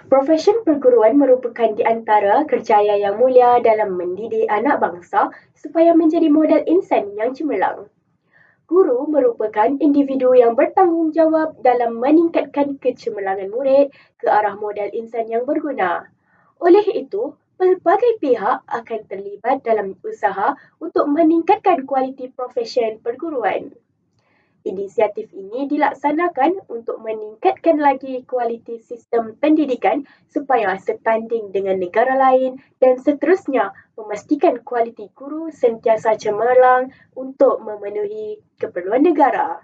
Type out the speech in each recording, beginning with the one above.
Profesyen perguruan merupakan di antara kerjaya yang mulia dalam mendidik anak bangsa supaya menjadi model insan yang cemerlang. Guru merupakan individu yang bertanggungjawab dalam meningkatkan kecemerlangan murid ke arah model insan yang berguna. Oleh itu, pelbagai pihak akan terlibat dalam usaha untuk meningkatkan kualiti profesyen perguruan. Inisiatif ini dilaksanakan untuk meningkatkan lagi kualiti sistem pendidikan supaya setanding dengan negara lain dan seterusnya memastikan kualiti guru sentiasa cemerlang untuk memenuhi keperluan negara.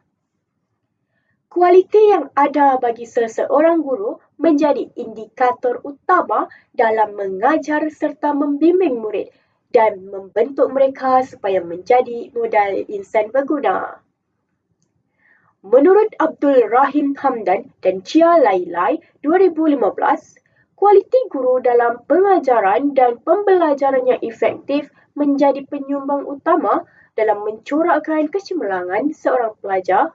Kualiti yang ada bagi seseorang guru menjadi indikator utama dalam mengajar serta membimbing murid dan membentuk mereka supaya menjadi modal insan berguna. Menurut Abdul Rahim Hamdan dan Chia Lailai 2015, kualiti guru dalam pengajaran dan pembelajaran yang efektif menjadi penyumbang utama dalam mencorakkan kecemerlangan seorang pelajar.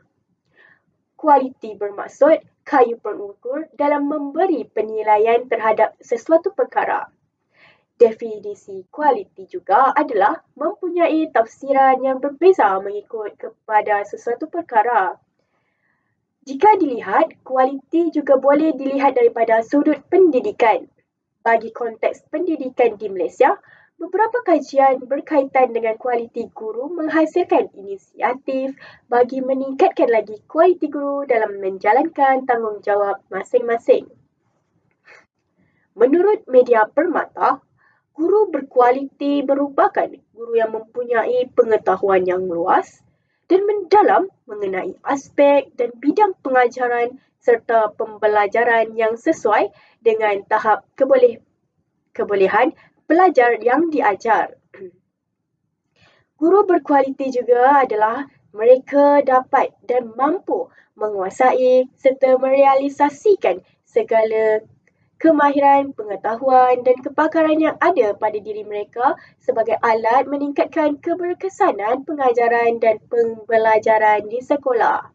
Kualiti bermaksud kayu pengukur dalam memberi penilaian terhadap sesuatu perkara. Definisi kualiti juga adalah mempunyai tafsiran yang berbeza mengikut kepada sesuatu perkara. Jika dilihat, kualiti juga boleh dilihat daripada sudut pendidikan. Bagi konteks pendidikan di Malaysia, beberapa kajian berkaitan dengan kualiti guru menghasilkan inisiatif bagi meningkatkan lagi kualiti guru dalam menjalankan tanggungjawab masing-masing. Menurut media Permata, guru berkualiti merupakan guru yang mempunyai pengetahuan yang luas dan mendalam mengenai aspek dan bidang pengajaran serta pembelajaran yang sesuai dengan tahap kebolehan pelajar yang diajar. Guru berkualiti juga adalah mereka dapat dan mampu menguasai serta merealisasikan segala kemahiran, pengetahuan dan kepakaran yang ada pada diri mereka sebagai alat meningkatkan keberkesanan pengajaran dan pembelajaran di sekolah.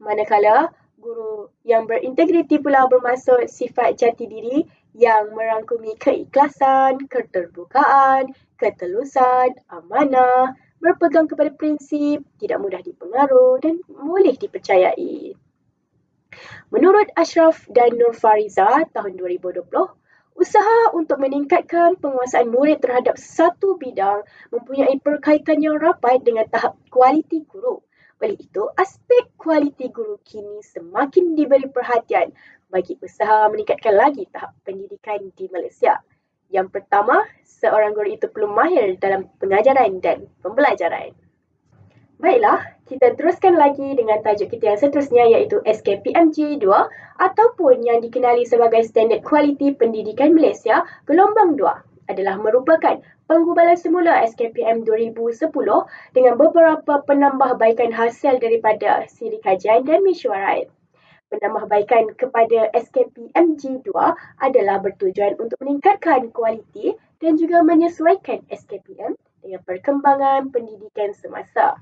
Manakala guru yang berintegriti pula bermaksud sifat jati diri yang merangkumi keikhlasan, keterbukaan, ketelusan, amanah, berpegang kepada prinsip, tidak mudah dipengaruh dan boleh dipercayai. Menurut Ashraf dan Nur Fariza tahun 2020, usaha untuk meningkatkan penguasaan murid terhadap satu bidang mempunyai perkaitan yang rapat dengan tahap kualiti guru. Oleh itu, aspek kualiti guru kini semakin diberi perhatian bagi usaha meningkatkan lagi tahap pendidikan di Malaysia. Yang pertama, seorang guru itu perlu mahir dalam pengajaran dan pembelajaran. Baiklah, kita teruskan lagi dengan tajuk kita yang seterusnya iaitu SKPMG 2 ataupun yang dikenali sebagai Standard Kualiti Pendidikan Malaysia Gelombang 2 adalah merupakan penggubalan semula SKPM 2010 dengan beberapa penambahbaikan hasil daripada siri kajian dan mesyuarat. Penambahbaikan kepada SKPMG 2 adalah bertujuan untuk meningkatkan kualiti dan juga menyesuaikan SKPM dengan perkembangan pendidikan semasa.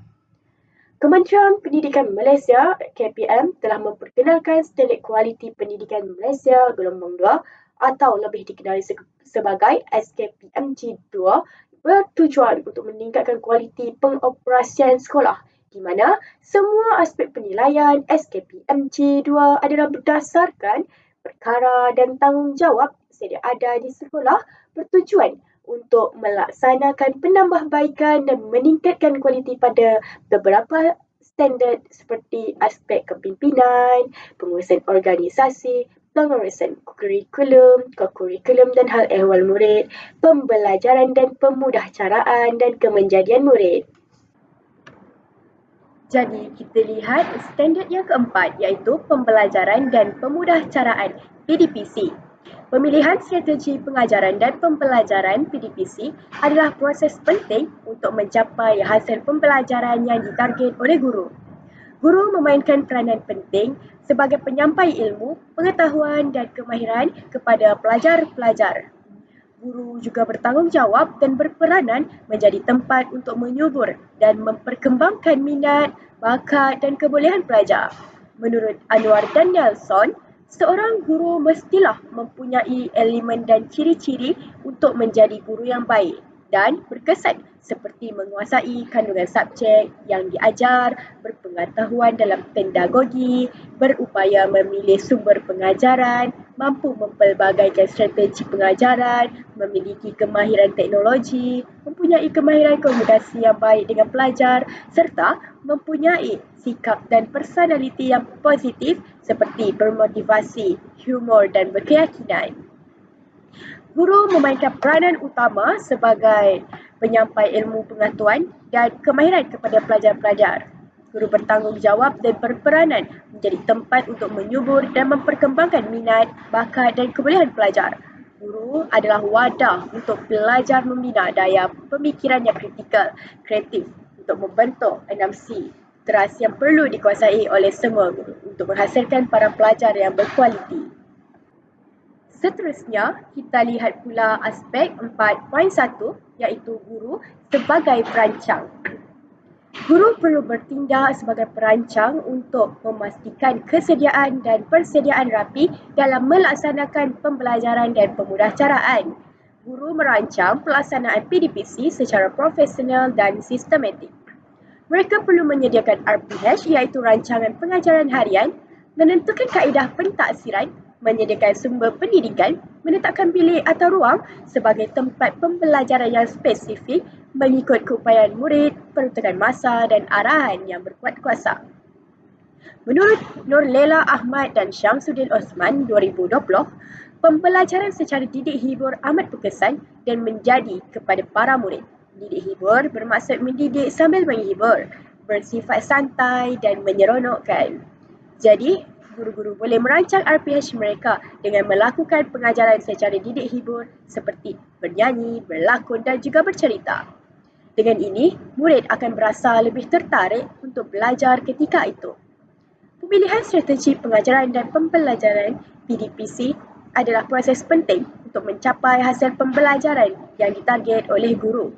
Kementerian Pendidikan Malaysia (KPM) telah memperkenalkan Standard Kualiti Pendidikan Malaysia Gelombang 2 atau lebih dikenali sebagai SKPMG 2 bertujuan untuk meningkatkan kualiti pengoperasian sekolah di mana semua aspek penilaian SKPMG 2 adalah berdasarkan perkara dan tanggungjawab sedia ada di sekolah bertujuan untuk melaksanakan penambahbaikan dan meningkatkan kualiti pada beberapa standard seperti aspek kepimpinan, pengurusan organisasi, pengurusan kurikulum dan hal ehwal murid, pembelajaran dan pemudahcaraan dan kemenjadian murid. Jadi kita lihat standard yang keempat iaitu pembelajaran dan pemudahcaraan PDPC. Pemilihan strategi pengajaran dan pembelajaran PDPC adalah proses penting untuk mencapai hasil pembelajaran yang ditarget oleh guru. Guru memainkan peranan penting sebagai penyampai ilmu, pengetahuan dan kemahiran kepada pelajar-pelajar. Guru juga bertanggungjawab dan berperanan menjadi tempat untuk menyubur dan memperkembangkan minat, bakat dan kebolehan pelajar. Menurut Anwar dan Nelson, Seorang guru mestilah mempunyai elemen dan ciri-ciri untuk menjadi guru yang baik dan berkesan seperti menguasai kandungan subjek yang diajar, berpengetahuan dalam pedagogi, berupaya memilih sumber pengajaran, mampu mempelbagaikan strategi pengajaran, memiliki kemahiran teknologi, mempunyai kemahiran komunikasi yang baik dengan pelajar serta mempunyai sikap dan personaliti yang positif seperti bermotivasi, humor dan berkeyakinan. Guru memainkan peranan utama sebagai penyampai ilmu pengetahuan dan kemahiran kepada pelajar-pelajar. Guru bertanggungjawab dan berperanan menjadi tempat untuk menyubur dan memperkembangkan minat, bakat dan kebolehan pelajar. Guru adalah wadah untuk pelajar membina daya pemikiran yang kritikal, kreatif untuk membentuk 6C teras yang perlu dikuasai oleh semua guru untuk menghasilkan para pelajar yang berkualiti. Seterusnya, kita lihat pula aspek 4.1 iaitu guru sebagai perancang. Guru perlu bertindak sebagai perancang untuk memastikan kesediaan dan persediaan rapi dalam melaksanakan pembelajaran dan pemudahcaraan. Guru merancang pelaksanaan PDPC secara profesional dan sistematik. Mereka perlu menyediakan RPH iaitu rancangan pengajaran harian, menentukan kaedah pentaksiran, menyediakan sumber pendidikan, menetapkan bilik atau ruang sebagai tempat pembelajaran yang spesifik mengikut keupayaan murid, peruntukan masa dan arahan yang berkuat kuasa. Menurut Nurlela Ahmad dan Syamsuddin Osman 2020, pembelajaran secara didik hibur amat berkesan dan menjadi kepada para murid. Didik hibur bermaksud mendidik sambil menghibur, bersifat santai dan menyeronokkan. Jadi, guru-guru boleh merancang RPH mereka dengan melakukan pengajaran secara didik hibur seperti bernyanyi, berlakon dan juga bercerita. Dengan ini, murid akan berasa lebih tertarik untuk belajar ketika itu. Pemilihan strategi pengajaran dan pembelajaran PDPC adalah proses penting untuk mencapai hasil pembelajaran yang ditarget oleh guru.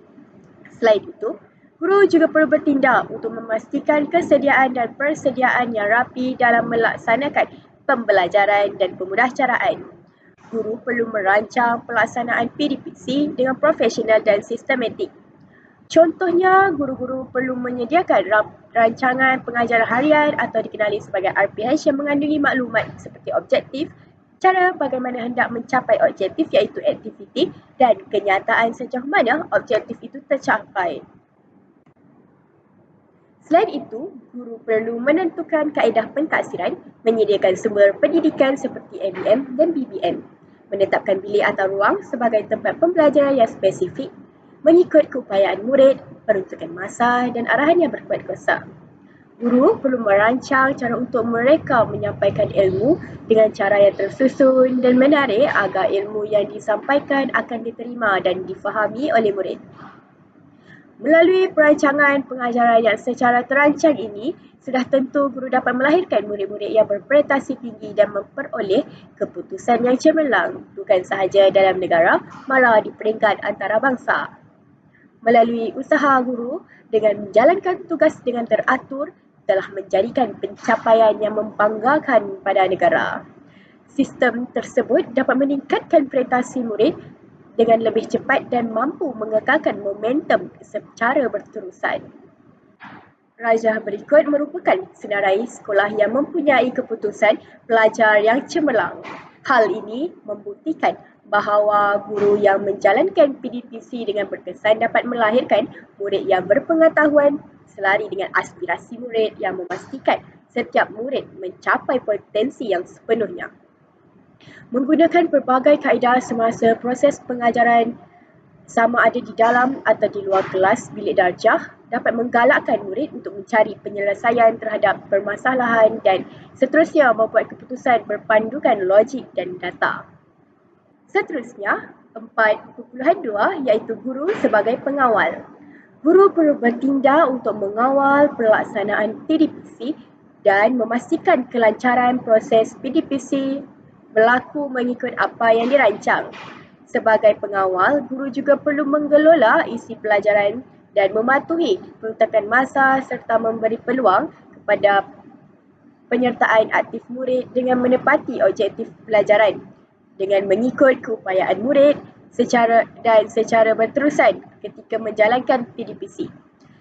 Selain itu, guru juga perlu bertindak untuk memastikan kesediaan dan persediaan yang rapi dalam melaksanakan pembelajaran dan pemudahcaraan. Guru perlu merancang pelaksanaan PDPC dengan profesional dan sistematik. Contohnya, guru-guru perlu menyediakan rancangan pengajaran harian atau dikenali sebagai RPH yang mengandungi maklumat seperti objektif, cara bagaimana hendak mencapai objektif iaitu aktiviti dan kenyataan sejauh mana objektif itu tercapai. Selain itu, guru perlu menentukan kaedah pentaksiran, menyediakan sumber pendidikan seperti MBM dan BBM, menetapkan bilik atau ruang sebagai tempat pembelajaran yang spesifik, mengikut keupayaan murid, peruntukan masa dan arahan yang berkuat kuasa. Guru perlu merancang cara untuk mereka menyampaikan ilmu dengan cara yang tersusun dan menarik agar ilmu yang disampaikan akan diterima dan difahami oleh murid. Melalui perancangan pengajaran yang secara terancang ini, sudah tentu guru dapat melahirkan murid-murid yang berprestasi tinggi dan memperoleh keputusan yang cemerlang, bukan sahaja dalam negara, malah di peringkat antarabangsa. Melalui usaha guru dengan menjalankan tugas dengan teratur, telah menjadikan pencapaian yang membanggakan pada negara. Sistem tersebut dapat meningkatkan prestasi murid dengan lebih cepat dan mampu mengekalkan momentum secara berterusan. Rajah berikut merupakan senarai sekolah yang mempunyai keputusan pelajar yang cemerlang. Hal ini membuktikan bahawa guru yang menjalankan PDPC dengan berkesan dapat melahirkan murid yang berpengetahuan selari dengan aspirasi murid yang memastikan setiap murid mencapai potensi yang sepenuhnya. Menggunakan pelbagai kaedah semasa proses pengajaran sama ada di dalam atau di luar kelas bilik darjah dapat menggalakkan murid untuk mencari penyelesaian terhadap permasalahan dan seterusnya membuat keputusan berpandukan logik dan data. Seterusnya, 4.2 iaitu guru sebagai pengawal. Guru perlu bertindak untuk mengawal pelaksanaan PDPC dan memastikan kelancaran proses PDPC berlaku mengikut apa yang dirancang. Sebagai pengawal, guru juga perlu mengelola isi pelajaran dan mematuhi peruntukan masa serta memberi peluang kepada penyertaan aktif murid dengan menepati objektif pelajaran dengan mengikut keupayaan murid secara berterusan ketika menjalankan PDPC.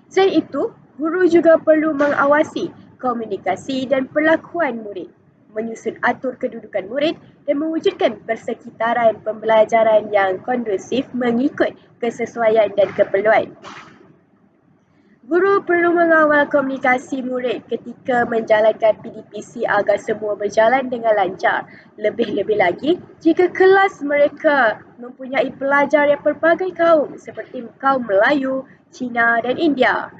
Selain itu, guru juga perlu mengawasi komunikasi dan perlakuan murid, menyusun atur kedudukan murid dan mewujudkan persekitaran pembelajaran yang kondusif mengikut kesesuaian dan keperluan. Guru perlu mengawal komunikasi murid ketika menjalankan PDPC agar semua berjalan dengan lancar. Lebih-lebih lagi, jika kelas mereka mempunyai pelajar yang pelbagai kaum seperti kaum Melayu, Cina dan India.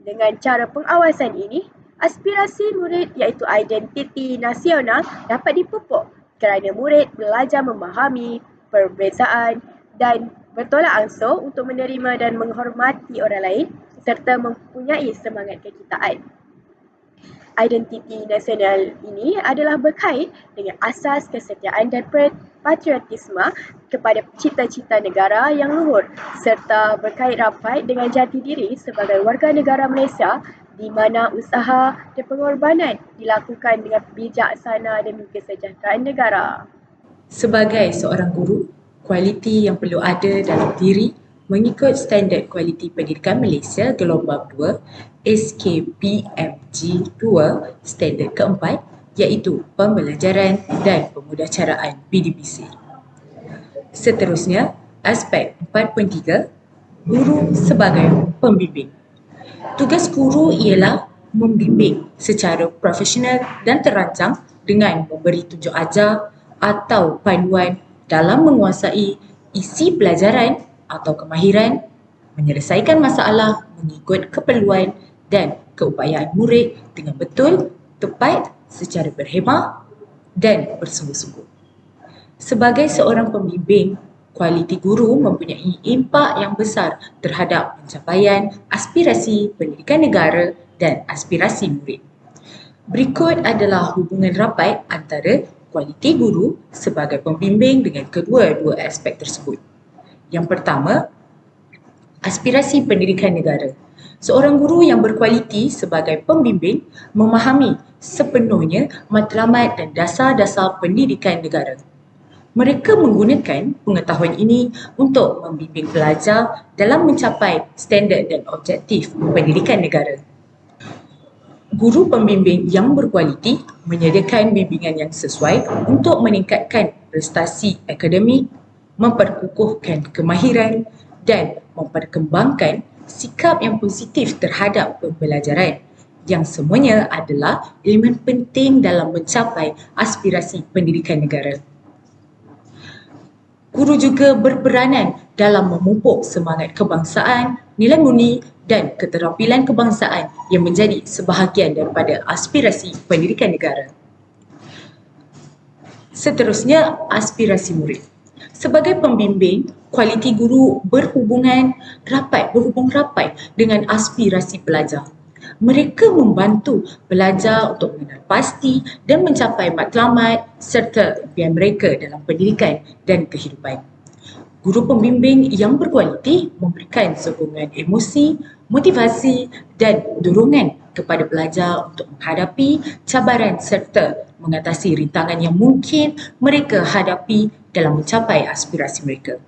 Dengan cara pengawasan ini, aspirasi murid iaitu identiti nasional dapat dipupuk kerana murid belajar memahami perbezaan dan bertolak ansur untuk menerima dan menghormati orang lain serta mempunyai semangat kekitaan. Identiti nasional ini adalah berkait dengan asas kesetiaan dan patriotisme kepada cita-cita negara yang luhur serta berkait rapat dengan jati diri sebagai warga negara Malaysia di mana usaha dan pengorbanan dilakukan dengan bijaksana demi kesejahteraan negara. Sebagai seorang guru, kualiti yang perlu ada dalam diri mengikut Standard Kualiti Pendidikan Malaysia Gelombang 2 SKPMG 2 Standard keempat iaitu pembelajaran dan pemudahcaraan PDPC. Seterusnya, aspek 4.3 Guru sebagai pembimbing. Tugas guru ialah membimbing secara profesional dan terancang dengan memberi tunjuk ajar atau panduan dalam menguasai isi pelajaran atau kemahiran, menyelesaikan masalah mengikut keperluan dan keupayaan murid dengan betul, tepat, secara berhemah dan bersungguh-sungguh. Sebagai seorang pembimbing, kualiti guru mempunyai impak yang besar terhadap pencapaian aspirasi pendidikan negara dan aspirasi murid. Berikut adalah hubungan rapat antara kualiti guru sebagai pembimbing dengan kedua-dua aspek tersebut. Yang pertama, aspirasi pendidikan negara. Seorang guru yang berkualiti sebagai pembimbing memahami sepenuhnya matlamat dan dasar-dasar pendidikan negara. Mereka menggunakan pengetahuan ini untuk membimbing pelajar dalam mencapai standard dan objektif pendidikan negara. Guru pembimbing yang berkualiti menyediakan bimbingan yang sesuai untuk meningkatkan prestasi akademik, memperkukuhkan kemahiran dan memperkembangkan sikap yang positif terhadap pembelajaran yang semuanya adalah elemen penting dalam mencapai aspirasi pendidikan negara. Guru juga berperanan dalam memupuk semangat kebangsaan, nilai murni dan keterampilan kebangsaan yang menjadi sebahagian daripada aspirasi pendidikan negara. Seterusnya, aspirasi murid. Sebagai pembimbing, kualiti guru berhubung rapat dengan aspirasi pelajar. Mereka membantu pelajar untuk mengenal pasti dan mencapai matlamat serta impian mereka dalam pendidikan dan kehidupan. Guru pembimbing yang berkualiti memberikan sokongan emosi, motivasi dan dorongan kepada pelajar untuk menghadapi cabaran serta mengatasi rintangan yang mungkin mereka hadapi dalam mencapai aspirasi mereka.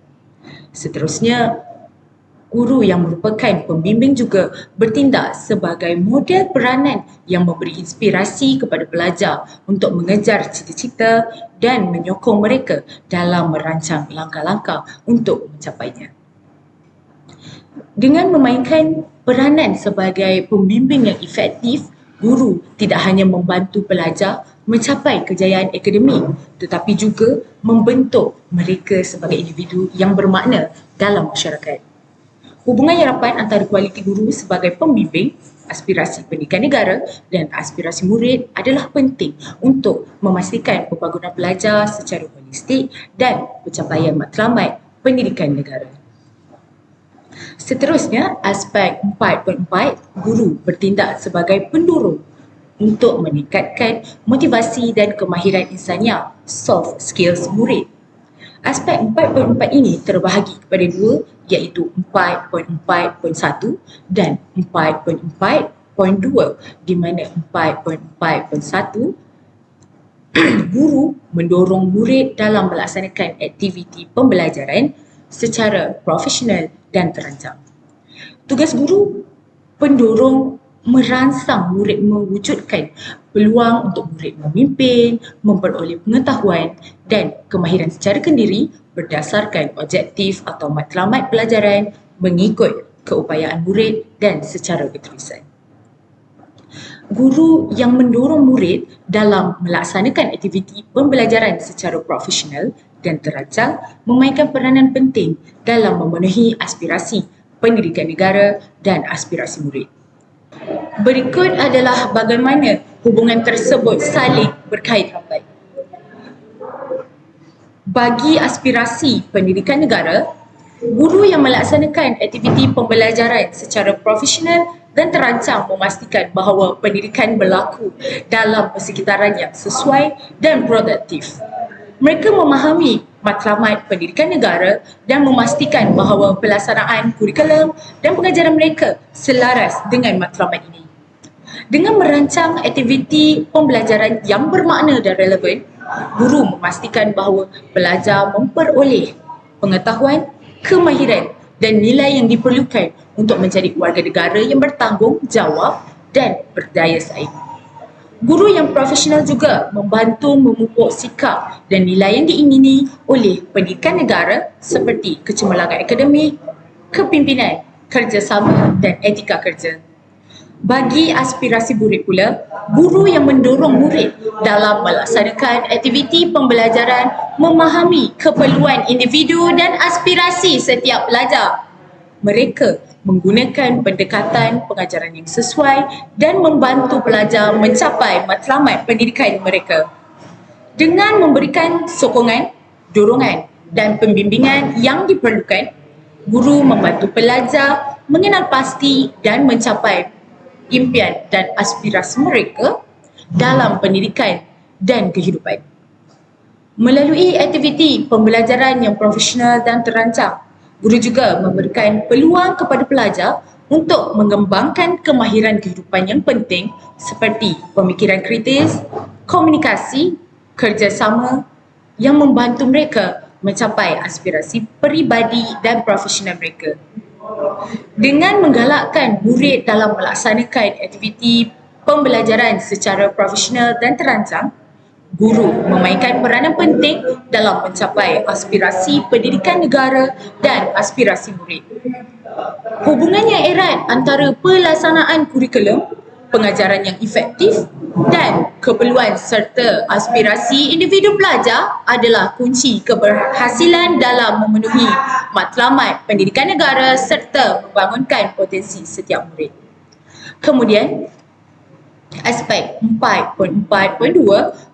Seterusnya, guru yang merupakan pembimbing juga bertindak sebagai model peranan yang memberi inspirasi kepada pelajar untuk mengejar cita-cita dan menyokong mereka dalam merancang langkah-langkah untuk mencapainya. Dengan memainkan peranan sebagai pembimbing yang efektif, guru tidak hanya membantu pelajar mencapai kejayaan akademik tetapi juga membentuk mereka sebagai individu yang bermakna dalam masyarakat. Hubungan yang rapat antara kualiti guru sebagai pembimbing, aspirasi pendidikan negara dan aspirasi murid adalah penting untuk memastikan pembangunan pelajar secara holistik dan pencapaian matlamat pendidikan negara. Seterusnya, aspek 4.4, guru bertindak sebagai pendorong untuk meningkatkan motivasi dan kemahiran insaniah, soft skills murid. Aspek 4.4 ini terbahagi kepada dua, iaitu 4.4.1 dan 4.4 4.2 di mana 4.4.1 guru mendorong murid dalam melaksanakan aktiviti pembelajaran secara profesional dan terancang. Tugas guru pendorong merangsang murid mewujudkan peluang untuk murid memimpin, memperoleh pengetahuan dan kemahiran secara kendiri berdasarkan objektif atau matlamat pelajaran mengikut keupayaan murid dan secara berterusan. Guru yang mendorong murid dalam melaksanakan aktiviti pembelajaran secara profesional dan terancang memainkan peranan penting dalam memenuhi aspirasi pendidikan negara dan aspirasi murid. Berikut adalah bagaimana hubungan tersebut saling berkait rapat. Bagi aspirasi pendidikan negara, guru yang melaksanakan aktiviti pembelajaran secara profesional dan terancang memastikan bahawa pendidikan berlaku dalam persekitaran yang sesuai dan produktif. Mereka memahami matlamat pendidikan negara dan memastikan bahawa pelaksanaan kurikulum dan pengajaran mereka selaras dengan matlamat ini. Dengan merancang aktiviti pembelajaran yang bermakna dan relevan, guru memastikan bahawa pelajar memperoleh pengetahuan, kemahiran dan nilai yang diperlukan untuk menjadi warga negara yang bertanggungjawab dan berdaya saing. Guru yang profesional juga membantu memupuk sikap dan nilai yang diingini oleh pendidikan negara seperti kecemerlangan akademik, kepimpinan, kerjasama dan etika kerja. Bagi aspirasi murid pula, guru yang mendorong murid dalam melaksanakan aktiviti pembelajaran memahami keperluan individu dan aspirasi setiap pelajar. Mereka menggunakan pendekatan pengajaran yang sesuai dan membantu pelajar mencapai matlamat pendidikan mereka. Dengan memberikan sokongan, dorongan dan pembimbingan yang diperlukan, guru membantu pelajar mengenal pasti dan mencapai impian dan aspirasi mereka dalam pendidikan dan kehidupan. Melalui aktiviti pembelajaran yang profesional dan terancang, guru juga memberikan peluang kepada pelajar untuk mengembangkan kemahiran kehidupan yang penting seperti pemikiran kritis, komunikasi, kerjasama yang membantu mereka mencapai aspirasi peribadi dan profesional mereka. Dengan menggalakkan murid dalam melaksanakan aktiviti pembelajaran secara profesional dan terancang, guru memainkan peranan penting dalam mencapai aspirasi pendidikan negara dan aspirasi murid. Hubungan yang erat antara pelaksanaan kurikulum, pengajaran yang efektif dan keperluan serta aspirasi individu pelajar adalah kunci keberhasilan dalam memenuhi matlamat pendidikan negara serta membangunkan potensi setiap murid. Kemudian, aspek 4.4.2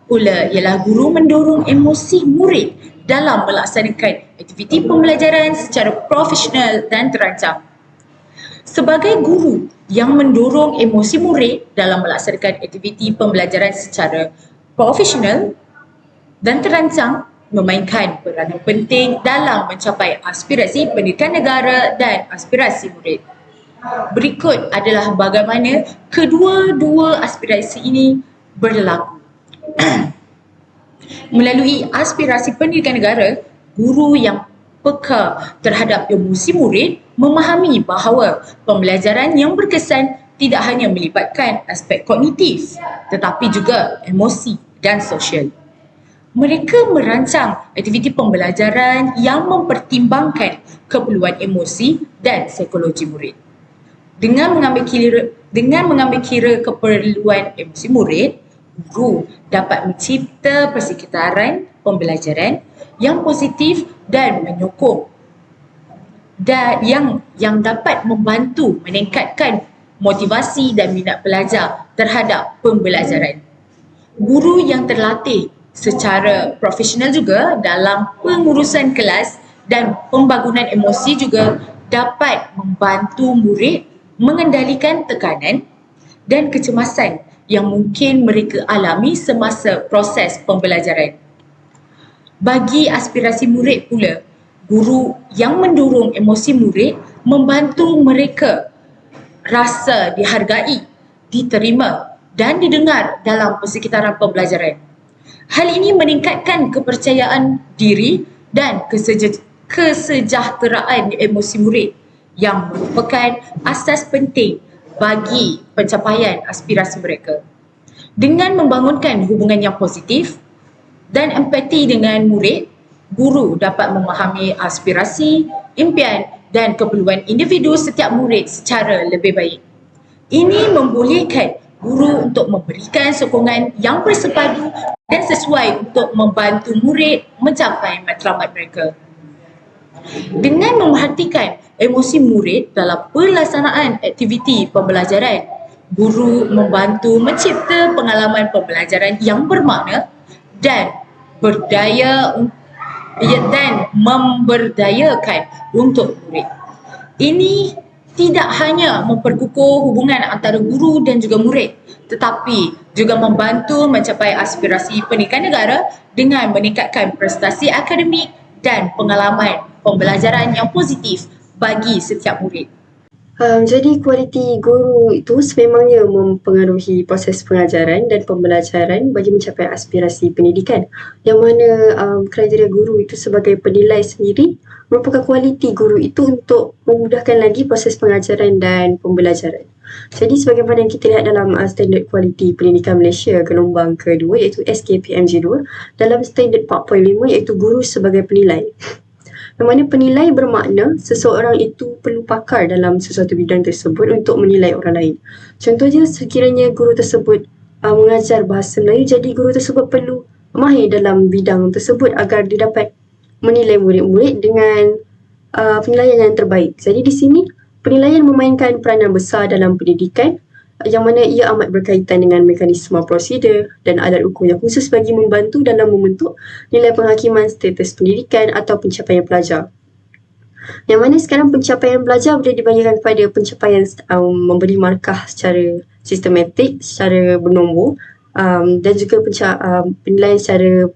pula ialah guru mendorong emosi murid dalam melaksanakan aktiviti pembelajaran secara profesional dan terancang. Sebagai guru yang mendorong emosi murid dalam melaksanakan aktiviti pembelajaran secara profesional dan terancang memainkan peranan penting dalam mencapai aspirasi pendidikan negara dan aspirasi murid. Berikut adalah bagaimana kedua-dua aspirasi ini berlaku. Melalui aspirasi pendidikan negara, guru yang peka terhadap emosi murid memahami bahawa pembelajaran yang berkesan tidak hanya melibatkan aspek kognitif tetapi juga emosi dan sosial. Mereka merancang aktiviti pembelajaran yang mempertimbangkan keperluan emosi dan psikologi murid. Dengan mengambil kira keperluan emosi murid, guru dapat mencipta persekitaran pembelajaran yang positif dan menyokong dan yang dapat membantu meningkatkan motivasi dan minat pelajar terhadap pembelajaran. Guru yang terlatih secara profesional juga dalam pengurusan kelas dan pembangunan emosi juga dapat membantu murid mengendalikan tekanan dan kecemasan yang mungkin mereka alami semasa proses pembelajaran. Bagi aspirasi murid pula, guru yang mendorong emosi murid membantu mereka rasa dihargai diterima dan didengar dalam persekitaran pembelajaran. Hal ini meningkatkan kepercayaan diri dan kesejahteraan emosi murid yang merupakan asas penting bagi pencapaian aspirasi mereka. Dengan membangunkan hubungan yang positif dan empati dengan murid, guru dapat memahami aspirasi, impian dan keperluan individu setiap murid secara lebih baik. Ini membolehkan guru untuk memberikan sokongan yang bersepadu dan sesuai untuk membantu murid mencapai matlamat mereka. Dengan memerhatikan emosi murid dalam pelaksanaan aktiviti pembelajaran, guru membantu mencipta pengalaman pembelajaran yang bermakna dan memberdayakan untuk murid. Ini tidak hanya memperkukuh hubungan antara guru dan juga murid, tetapi juga membantu mencapai aspirasi pendidikan negara dengan meningkatkan prestasi akademik dan pengalaman pembelajaran yang positif bagi setiap murid. Jadi kualiti guru itu sememangnya mempengaruhi proses pengajaran dan pembelajaran bagi mencapai aspirasi pendidikan. Yang mana kriteria guru itu sebagai penilai sendiri merupakan kualiti guru itu untuk memudahkan lagi proses pengajaran dan pembelajaran. Jadi sebagaimana yang kita lihat dalam standard kualiti pendidikan Malaysia gelombang kedua iaitu SKPMG2, dalam standard 4.5 iaitu guru sebagai penilai. Yang mana penilai bermakna seseorang itu perlu pakar dalam sesuatu bidang tersebut untuk menilai orang lain. Contohnya sekiranya guru tersebut mengajar bahasa Melayu, jadi guru tersebut perlu mahir dalam bidang tersebut agar dia dapat menilai murid-murid dengan penilaian yang terbaik. Jadi di sini penilaian memainkan peranan besar dalam pendidikan yang mana ia amat berkaitan dengan mekanisme prosedur dan alat ukur yang khusus bagi membantu dalam membentuk nilai penghakiman status pendidikan atau pencapaian pelajar. Yang mana sekarang pencapaian pelajar boleh dibagikan kepada pencapaian memberi markah secara sistematik, secara bernombor, dan juga penilaian secara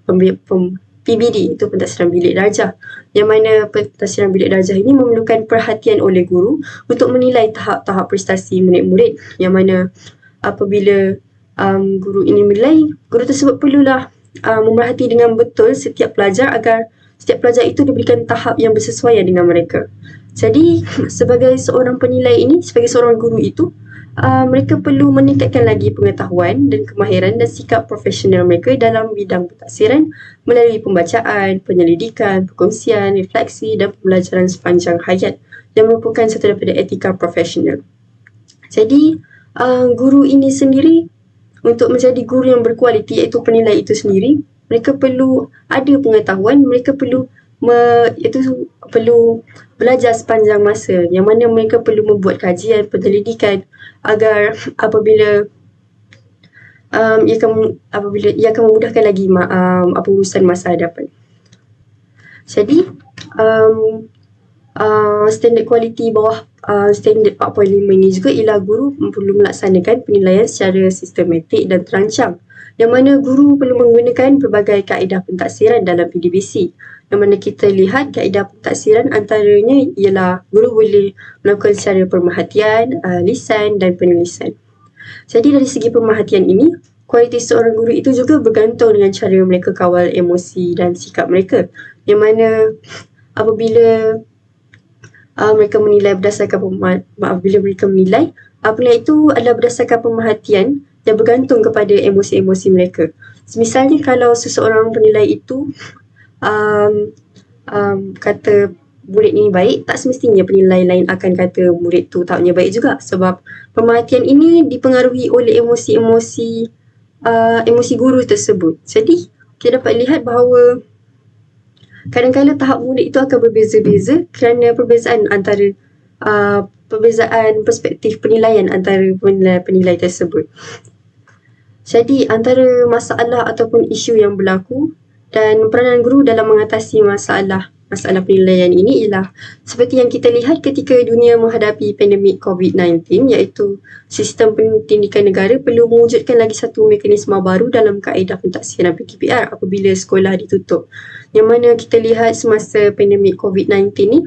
PBD, itu pentafsiran bilik darjah. Yang mana pentafsiran bilik darjah ini memerlukan perhatian oleh guru untuk menilai tahap-tahap prestasi murid-murid. Yang mana apabila guru ini menilai, guru tersebut perlulah memerhati dengan betul setiap pelajar agar setiap pelajar itu diberikan tahap yang bersesuaian dengan mereka. Jadi sebagai seorang penilai ini, sebagai seorang guru itu, mereka perlu meningkatkan lagi pengetahuan dan kemahiran dan sikap profesional mereka dalam bidang pentafsiran melalui pembacaan, penyelidikan, perkongsian, refleksi dan pembelajaran sepanjang hayat yang merupakan satu daripada etika profesional. Jadi, guru ini sendiri untuk menjadi guru yang berkualiti iaitu penilai itu sendiri, mereka perlu ada pengetahuan, mereka perlu belajar sepanjang masa yang mana mereka perlu membuat kajian, penyelidikan agar apabila ia akan memudahkan lagi urusan masa hadapan. Jadi standard kualiti bawah standard 4.5 ini juga ialah guru perlu melaksanakan penilaian secara sistematik dan terancang, yang mana guru perlu menggunakan pelbagai kaedah pentafsiran dalam PDBC. Yang mana kita lihat kaedah pentafsiran antaranya ialah guru boleh melakukan secara pemerhatian, lisan dan penulisan. Jadi dari segi pemerhatian ini, kualiti seorang guru itu juga bergantung dengan cara mereka kawal emosi dan sikap mereka. Yang mana apabila mereka menilai berdasarkan penilai itu adalah berdasarkan pemerhatian yang bergantung kepada emosi-emosi mereka. Misalnya kalau seseorang penilai itu kata murid ini baik, tak semestinya penilai lain akan kata murid tu taknya baik juga, sebab pemerhatian ini dipengaruhi oleh emosi guru tersebut. Jadi kita dapat lihat bahawa kadang-kadang tahap murid itu akan berbeza-beza kerana perbezaan perspektif penilaian antara penilai tersebut. Jadi antara masalah ataupun isu yang berlaku dan peranan guru dalam mengatasi masalah penilaian ini ialah seperti yang kita lihat ketika dunia menghadapi pandemik COVID-19, iaitu sistem pendidikan negara perlu mewujudkan lagi satu mekanisme baru dalam kaedah pentafsiran PKPR apabila sekolah ditutup. Yang mana kita lihat semasa pandemik COVID-19 ni,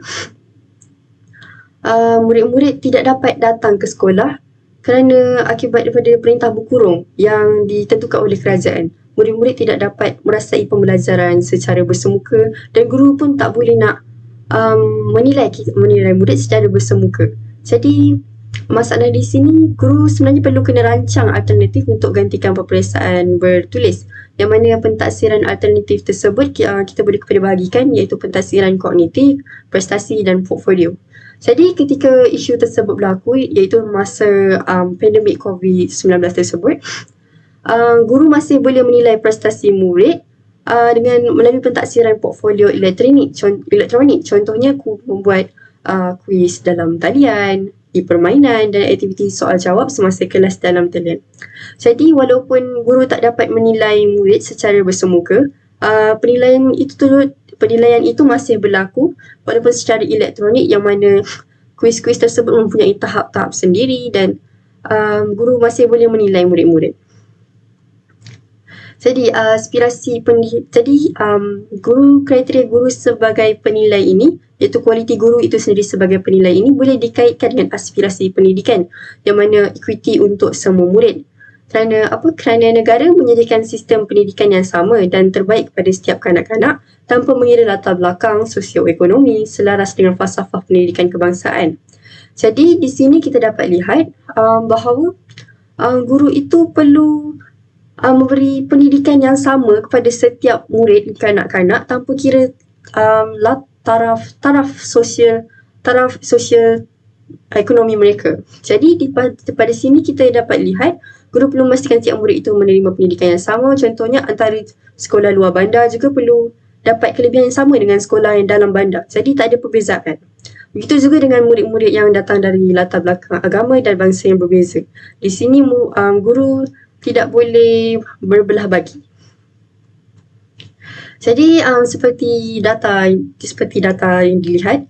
murid-murid tidak dapat datang ke sekolah kerana akibat daripada perintah berkurung yang ditentukan oleh kerajaan, murid-murid tidak dapat merasai pembelajaran secara bersemuka dan guru pun tak boleh nak menilai murid secara bersemuka. Jadi masalah di sini, guru sebenarnya perlu kena rancang alternatif untuk gantikan peperiksaan bertulis, yang mana pentaksiran alternatif tersebut kita boleh kepada bahagikan, iaitu pentaksiran kognitif, prestasi dan portfolio. Jadi ketika isu tersebut berlaku, iaitu masa pandemik COVID-19 tersebut, guru masih boleh menilai prestasi murid dengan melalui pentaksiran portfolio elektronik. Contohnya membuat kuis dalam talian, permainan dan aktiviti soal jawab semasa kelas dalam talian. Jadi walaupun guru tak dapat menilai murid secara bersemuka, penilaian itu masih berlaku walaupun secara elektronik, yang mana kuis-kuis tersebut mempunyai tahap-tahap sendiri dan guru masih boleh menilai murid-murid. Jadi kriteria guru sebagai penilai ini, iaitu kualiti guru itu sendiri sebagai penilai ini, boleh dikaitkan dengan aspirasi pendidikan, yang mana equity untuk semua murid. Kerana negara menyediakan sistem pendidikan yang sama dan terbaik kepada setiap kanak-kanak tanpa mengira latar belakang sosioekonomi selaras dengan falsafah pendidikan kebangsaan. Jadi di sini kita dapat lihat bahawa guru itu perlu memberi pendidikan yang sama kepada setiap murid kanak-kanak tanpa kira taraf sosial ekonomi mereka. Jadi pada sini kita dapat lihat guru perlu memastikan setiap murid itu menerima pendidikan yang sama. Contohnya antara sekolah luar bandar juga perlu dapat kelebihan yang sama dengan sekolah yang dalam bandar. Jadi tak ada perbezaan. Begitu juga dengan murid-murid yang datang dari latar belakang agama dan bangsa yang berbeza. Di sini guru tidak boleh berbelah bagi. Jadi seperti data yang dilihat,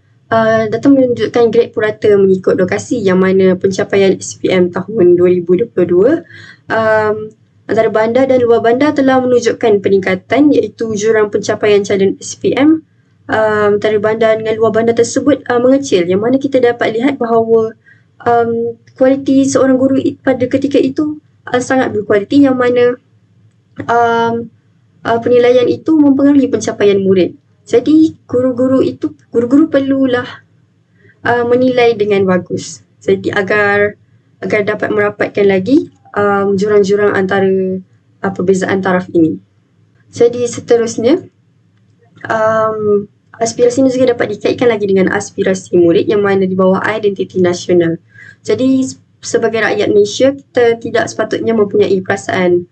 data menunjukkan grade purata mengikut lokasi, yang mana pencapaian SPM tahun 2022 antara bandar dan luar bandar telah menunjukkan peningkatan, iaitu jurang pencapaian calon SPM antara bandar dengan luar bandar tersebut mengecil, yang mana kita dapat lihat bahawa kualiti seorang guru pada ketika itu sangat berkualiti, yang mana penilaian itu mempengaruhi pencapaian murid. Jadi guru-guru perlulah menilai dengan bagus. Jadi agar dapat merapatkan lagi jurang-jurang antara perbezaan taraf ini. Jadi seterusnya, aspirasi ini juga dapat dikaitkan lagi dengan aspirasi murid, yang mana di bawah identiti nasional. Jadi sebagai rakyat Malaysia, kita tidak sepatutnya mempunyai perasaan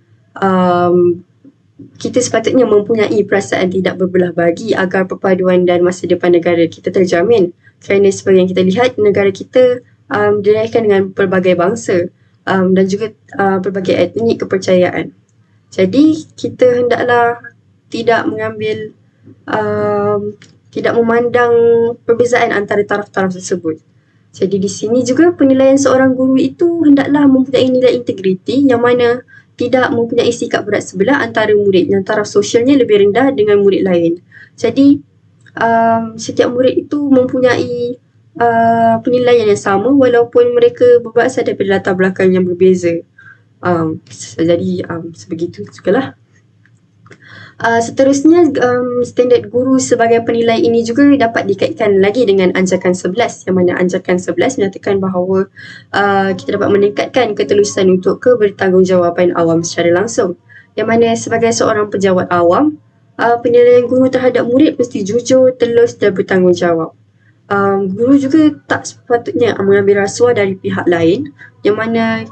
tidak berbelah bagi agar perpaduan dan masa depan negara kita terjamin. Kerana seperti yang kita lihat, negara kita diraihkan dengan pelbagai bangsa dan juga pelbagai etnik kepercayaan. Jadi kita hendaklah tidak memandang perbezaan antara taraf-taraf tersebut. Jadi di sini juga penilaian seorang guru itu hendaklah mempunyai nilai integriti, yang mana tidak mempunyai sikap berat sebelah antara murid yang taraf sosialnya lebih rendah dengan murid lain. Jadi setiap murid itu mempunyai penilaian yang sama walaupun mereka berasal daripada latar belakang yang berbeza. Jadi sebegitu jugalah. Seterusnya, standard guru sebagai penilai ini juga dapat dikaitkan lagi dengan Anjakan 11, yang mana Anjakan 11 menyatakan bahawa kita dapat meningkatkan ketulusan untuk kebertanggungjawaban awam secara langsung, yang mana sebagai seorang pejabat awam, penilaian guru terhadap murid mesti jujur, telus dan bertanggungjawab. Guru juga tak sepatutnya mengambil rasuah dari pihak lain, yang mana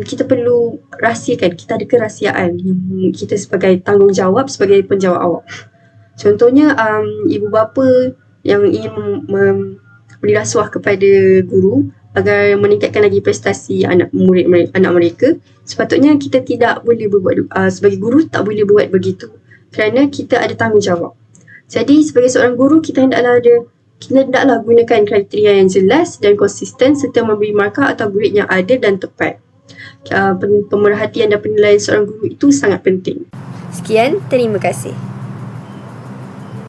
kita perlu rahsiakan, kita ada kerahsiaan kita sebagai tanggungjawab sebagai penjawat awam. Contohnya ibu bapa yang ingin memberi rasuah kepada guru agar meningkatkan lagi prestasi anak mereka, sepatutnya kita tidak boleh berbuat sebagai guru tak boleh buat begitu, kerana kita ada tanggungjawab. Jadi sebagai seorang guru, kita hendaklah gunakan kriteria yang jelas dan konsisten serta memberi markah atau grade yang adil dan tepat. Pemerhatian dan penilaian seorang guru itu sangat penting. Sekian, terima kasih.